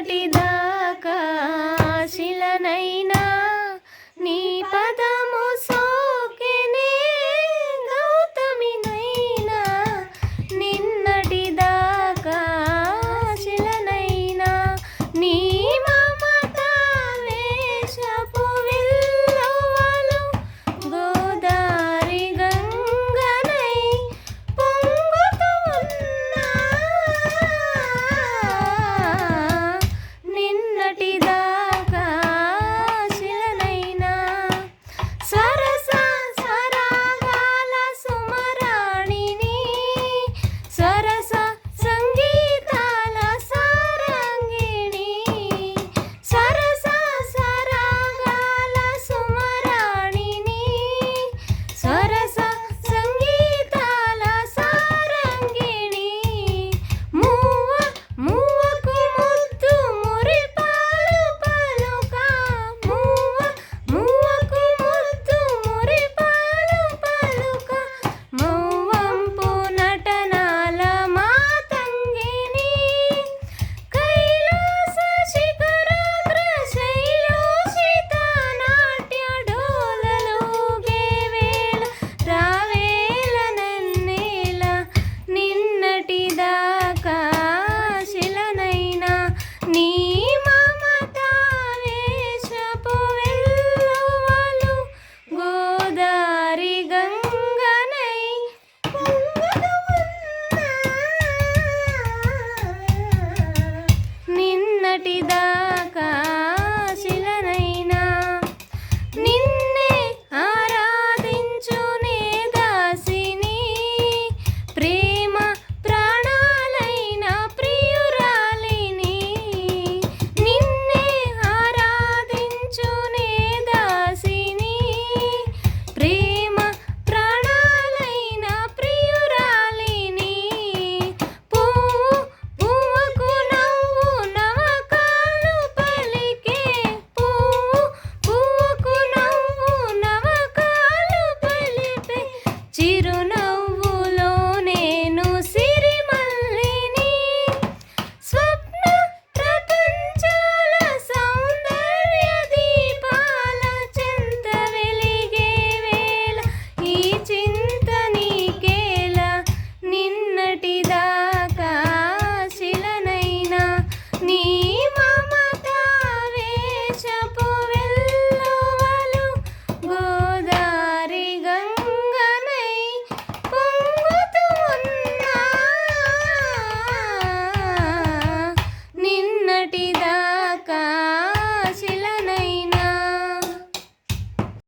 నిన్నటిదాకా శిలనైనా నీ పదము సోకెనే గౌతమినైనా నిన్నటిదాకా శిలనైనా నీ మమత వేషపు విల్లువలు గోదారి గంగనై పొంగుతూ ఉన్నా నిన్నటిదాకా శిలనైనా సరస సరాగాల సుమరాణిని సరస సంగీతాల సారంగిణి సరస సరాగాల సుమరాణిని సరస సంగీతాల సారంగిణి మూవ మూవకు ముద్దు మురిపాలు పలుక మూవ మూవకు ముద్దు మురిపాలు పలుక మౌవంపు నటనాల మాతంగిని కైలాస శిఖరాగ్ర శైలోషిత నాట్య డోలలోగే వేళ రావేల నన్నేల నిన్నటిదాకా శిలనైనా నీ మమత వేషపు వెల్లువలు గోదారి గంగనై పొంగుతూ ఉన్నా నిన్నటిదాకా శిలనైనా నిన్నే ఆరాధించునే దాసిని ప్రేమ ప్రాణాలైన ప్రియురాలిని నిన్నే ఆరాధించునే దాసిని ప్రేమ ప్రాణాలైన ప్రియురాలిని పువ్వు పువ్వుకు నవ్వు నవకాలు పలికే పువ్వు పువ్వుకు నవ్వు నవకాలు పలిపే చిరునవ్వులో నేను సిరిమల్లిని స్వప్న ప్రపంచాల సౌందర్య దీపాల చెంత వెలిగే వేళ ఈ చింత నీకేలా నిన్నటిదాకా శిలనైనా నీ మమత వేషపు వెల్లువలు గోదారి గంగనై పొంగుతూ ఉన్నా నిన్నటిదా